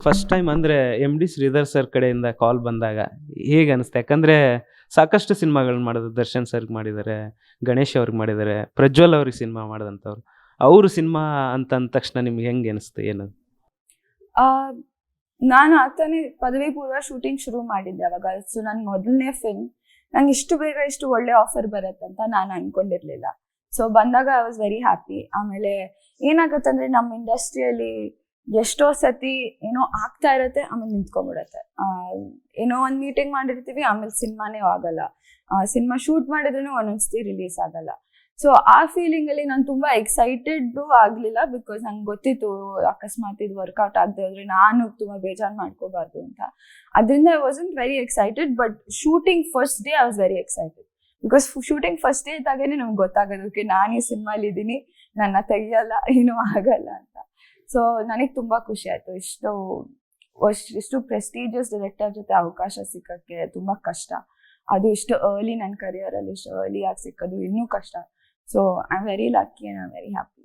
First time ಅಂದ್ರೆ MD. Sridhar sir ಕಡೆಯಿಂದ ಕಾಲ್ ಬಂದಾಗ ಹೇಗೆ ಅನಿಸ್ತು? ಯಾಕಂದ್ರೆ ಸಾಕಷ್ಟು ಸಿನಿಮಾಗಳನ್ನ ಮಾಡಿದ್ರು. ದರ್ಶನ್ ಸರ್ಗ್ ಮಾಡಿದ್ದಾರೆ, ಗಣೇಶ್ ಅವ್ರಿಗೆ ಮಾಡಿದ್ದಾರೆ, ಪ್ರಜ್ವಲ್ ಅವ್ರಿಗೆ ಸಿನಿಮಾ ಮಾಡಿದಂಥವ್ರು. ಅವ್ರು ಸಿನಿಮಾ ಅಂತ ಅಂದ ತಕ್ಷಣ ನಿಮ್ಗೆ ಹೆಂಗೆ ಅನಿಸ್ತು? ಏನು? ನಾನು ಆಗ್ತಾನೆ ಪದವಿ ಪೂರ್ವ ಶೂಟಿಂಗ್ ಶುರು ಮಾಡಿದ್ದೆ ಅವಾಗ. ಸೊ ನನ್ನ ಮೊದಲನೇ ಫಿಲ್ಮ್. ನಂಗೆ ಇಷ್ಟು ಬೇಗ ಇಷ್ಟು ಒಳ್ಳೆ ಆಫರ್ ಬರುತ್ತಂತ ನಾನು ಅನ್ಕೊಂಡಿರ್ಲಿಲ್ಲ. ಸೊ ಬಂದಾಗ ಐ ವಾಸ್ ವೆರಿ ಹ್ಯಾಪಿ. ಆಮೇಲೆ ಏನಾಗತ್ತಂದ್ರೆ ನಮ್ಮ ಇಂಡಸ್ಟ್ರಿಯಲ್ಲಿ ಎಷ್ಟೋ ಸತಿ ಏನೋ ಆಗ್ತಾ ಇರತ್ತೆ, ಆಮೇಲೆ ನಿಂತ್ಕೊಂಡ್ಬಿಡತ್ತೆ. ಏನೋ ಒಂದು ಮೀಟಿಂಗ್ ಮಾಡಿರ್ತೀವಿ, ಆಮೇಲೆ ಸಿನಿಮಾನೇ ಆಗಲ್ಲ. ಸಿನಿಮಾ ಶೂಟ್ ಮಾಡಿದ್ರು ಒಂದೊಂದ್ಸತಿ ರಿಲೀಸ್ ಆಗಲ್ಲ. ಸೊ ಆ ಫೀಲಿಂಗ್ ಅಲ್ಲಿ ನಾನು ತುಂಬಾ ಎಕ್ಸೈಟೆಡ್ ಆಗ್ಲಿಲ್ಲ, ಬಿಕಾಸ್ ನಂಗೆ ಗೊತ್ತಿತ್ತು ಅಕಸ್ಮಾತ್ ಇದು ವರ್ಕೌಟ್ ಆಗದೆ ಹೋದ್ರೆ ನಾನು ತುಂಬಾ ಬೇಜಾರು ಮಾಡ್ಕೋಬಾರ್ದು ಅಂತ. ಅದರಿಂದ I wasn't very excited. But shooting first day I was very excited, because shooting first day ಇದ್ದಾಗನೇ ನಮ್ಗೆ ಗೊತ್ತಾಗೋದಕ್ಕೆ ನಾನು ಈ ಸಿನಿಮಾಲಿ ಇದ್ದೀನಿ, ನನ್ನ ತೆಗಿಯಲ್ಲ, ಏನೂ ಆಗಲ್ಲ ಅಂತ. ಸೊ ನನಗೆ ತುಂಬಾ ಖುಷಿ ಆಯ್ತು. ಇಷ್ಟು ಪ್ರೆಸ್ಟೀಜಿಯಸ್ ಡೈರೆಕ್ಟರ್ ಜೊತೆ ಅವಕಾಶ ಸಿಕ್ಕಕ್ಕೆ ತುಂಬಾ ಕಷ್ಟ. ಅದು ಇಷ್ಟು ಅರ್ಲಿ ನನ್ನ ಕರಿಯರಲ್ಲಿ ಇಷ್ಟು ಅರ್ಲಿ ಆಗಿ ಸಿಕ್ಕೋದು ಇನ್ನೂ ಕಷ್ಟ. So I am very lucky and I am very happy.